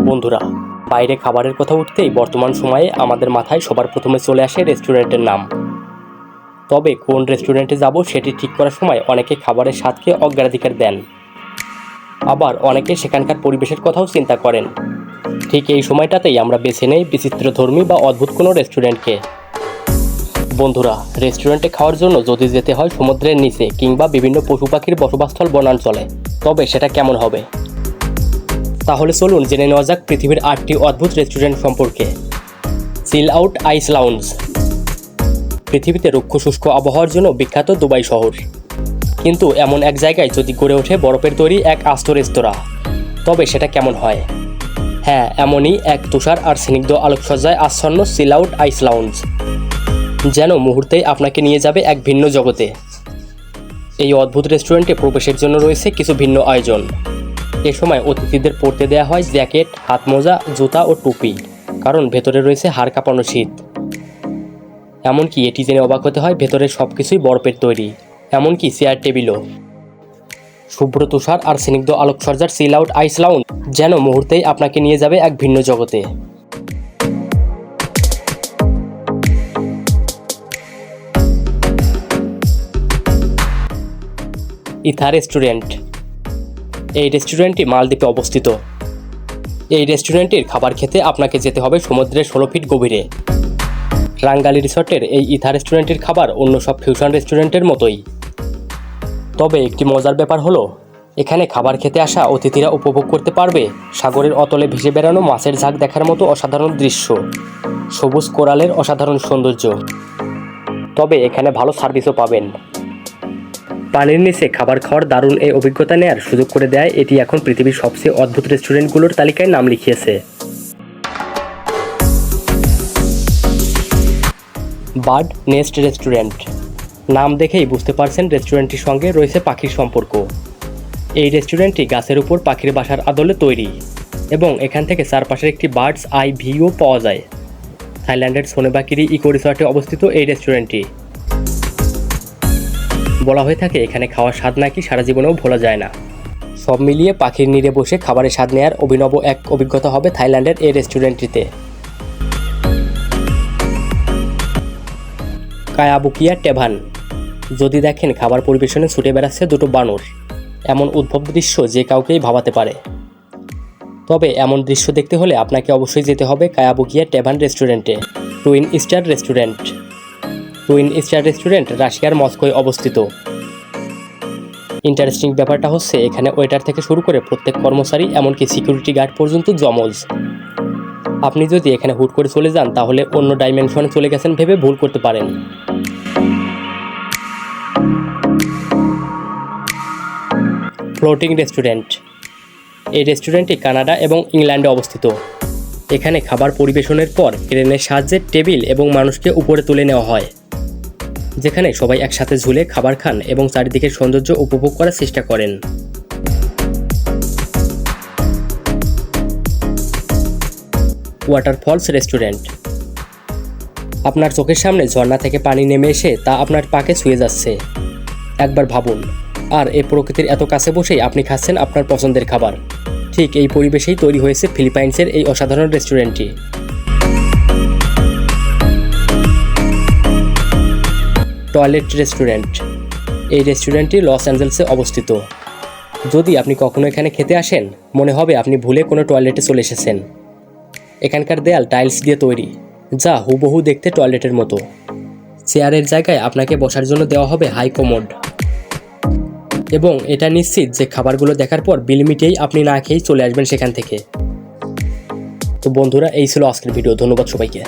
বন্ধুরা, বাইরে খাবারের কথা উঠতেই বর্তমান সময়ে আমাদের মাথায় সবার প্রথমে চলে আসে রেস্টুরেন্টের নাম। তবে কোন রেস্টুরেন্টে যাব সেটি ঠিক করার সময় অনেকে খাবারের স্বাদকে অগ্রাধিকার দেন, আবার অনেকে সেখানকার পরিবেশের কথাও চিন্তা করেন। ঠিক এই সময়টাতেই আমরা বেছে নেই বিচিত্রধর্মী বা অদ্ভুত কোনো রেস্টুরেন্টকে। বন্ধুরা, রেস্টুরেন্টে খাওয়ার জন্য যদি যেতে হয় সমুদ্রের নিচে কিংবা বিভিন্ন পশু পাখির বসবাসস্থল বনাঞ্চলে, তবে সেটা কেমন হবে? তাহলে চলুন জেনে নেওয়া যাক পৃথিবীর 8টি অদ্ভুত রেস্টুরেন্ট সম্পর্কে। চিল আউট আইস লাউঞ্জ। পৃথিবীতে রুক্ষ শুষ্ক আবহাওয়ার জন্য বিখ্যাত দুবাই শহর, কিন্তু এমন এক জায়গায় যদি গড়ে ওঠে বরফের তৈরি এক আস্ত রেস্তোরাঁ, তবে সেটা কেমন হয়? হ্যাঁ, এমনই এক তুষার আর স্নিগ্ধ আলোকসজ্জায় আচ্ছন্ন চিল আউট আইস লাউঞ্জ, যেন মুহূর্তেই আপনাকে নিয়ে যাবে এক ভিন্ন জগতে। এই অদ্ভুত রেস্টুরেন্টে প্রবেশের জন্য রয়েছে কিছু ভিন্ন আয়োজন। এ সময় অতিথিদের পরতে দেওয়া হয় জ্যাকেট, হাত মোজা, জুতা ও টুপি, কারণ ভেতরে রয়েছে হাড় কাঁপানো শীত। এমনকি এটি জেনে অবাক হতে হয় ভেতরের সব কিছুই বরফের তৈরি, এমনকি চেয়ার টেবিলও। শুভ্র তুষার আর স্নিগ্ধ আলোকসজ্জার চিল আউট আইস লাউঞ্জ যেন মুহূর্তেই আপনাকে নিয়ে যাবে এক ভিন্ন জগতে। ইথা রেস্টুরেন্ট। এই রেস্টুরেন্টটি মালদ্বীপে অবস্থিত। এই রেস্টুরেন্টের খাবার খেতে আপনাকে যেতে হবে সমুদ্রের 16 ফিট গভীরে। রাঙ্গালি রিসর্টের এই ইথা রেস্টুরেন্টের খাবার অন্য সব ফিউশন রেস্টুরেন্টের মতোই। তবে একটি মজার ব্যাপার হলো, এখানে খাবার খেতে আসা অতিথিরা উপভোগ করতে পারবে সাগরের অতলে ভেসে বেড়ানো মাছের ঝাঁক দেখার মতো অসাধারণ দৃশ্য, সবুজ কোরালের অসাধারণ সৌন্দর্য। তবে এখানে ভালো সার্ভিসও পাবেন। পানির নিচে খাবার খাওয়ার দারুণ এই অভিজ্ঞতা নেয়ার সুযোগ করে দেয় এটি এখন পৃথিবীর সবচেয়ে অদ্ভুত রেস্টুরেন্টগুলোর তালিকায় নাম লিখিয়েছে। Bird nest restaurant. নাম দেখেই বুঝতে পারছেন রেস্টুরেন্টটির সঙ্গে রয়েছে পাখির সম্পর্ক। এই রেস্টুরেন্টটি গাছের উপর পাখির বাসার আদলে তৈরি, এবং এখান থেকে চারপাশের একটি বার্ডস আই ভিউও পাওয়া যায়। থাইল্যান্ডের সোনেবাকিরি ইকো রিসর্টে অবস্থিত এই রেস্টুরেন্টটি। বলা হয়ে থাকে এখানে খাওয়ার স্বাদ নাকি সারা জীবনেও ভোলা যায় না। সব মিলিয়ে পাখির নিড়ে বসে খাবারের স্বাদ নেওয়ার অভিনব এক অভিজ্ঞতা হবে থাইল্যান্ডের এই রেস্টুরেন্টটিতে। কায়াবুকিয়া টেভান। যদি দেখেন খাবার পরিবেশনে ছুটে বেড়াচ্ছে দুটো বানর, এমন উদ্ভব দৃশ্য যে কাউকেই ভাবাতে পারে। তবে এমন দৃশ্য দেখতে হলে আপনাকে অবশ্যই যেতে হবে কায়াবুকিয়া টেভান রেস্টুরেন্টে। Twin star restaurant. Twin star restaurant রাশিয়ার মস্কোয় অবস্থিত। ইন্টারেস্টিং ব্যাপারটা হচ্ছে এখানে ওয়েটার থেকে শুরু করে প্রত্যেক কর্মচারী, এমনকি সিকিউরিটি গার্ড পর্যন্ত জমজ। আপনি যদি এখানে হুট করে চলে যান তাহলে অন্য ডাইমেনশনে চলে গেছেন ভেবে ভুল করতে পারেন। Floating restaurant. এই রেস্টুরেন্টটি কানাডা এবং ইংল্যান্ডে অবস্থিত। এখানে খাবার পরিবেশনের পর ক্রেনের সাহায্যে টেবিল এবং মানুষকে উপরে তুলে নেওয়া হয়, যেখানে সবাই একসাথে ঝুলে খাবার খান এবং চারিদিকের সৌন্দর্য উপভোগ করার চেষ্টা করেন। Waterfalls restaurant. আপনার চোখের সামনে ঝর্ণা থেকে পানি নেমে এসে তা আপনার পাকে ছুঁয়ে যাচ্ছে। একবার ভাবুন, আর এই প্রকৃতির এত কাছে বসেই আপনি খাচ্ছেন আপনার পছন্দের খাবার। ঠিক এই পরিবেশেই তৈরি হয়েছে ফিলিপাইন্সের এই অসাধারণ রেস্টুরেন্টটি। Toilet restaurant. এই রেস্টুরেন্টটি লস অ্যাঞ্জেলসে অবস্থিত। যদি আপনি কখনো এখানে খেতে আসেন, মনে হবে আপনি ভুলে কোনো টয়লেটে চলে এসেছেন। এখানকার দেয়াল টাইলস দিয়ে তৈরি, যা হুবহু দেখতে টয়লেটের মতো। চেয়ারের জায়গায় আপনাকে বসার জন্য দেওয়া হবে হাই কমোড, এবং এটা নিশ্চিত যে খাবারগুলো দেখার পর বিল মিটিয়েই আপনি না খেয়েই চলে আসবেন সেখান থেকে। তো বন্ধুরা, এই ছিল আজকের ভিডিও। ধন্যবাদ সবাইকে।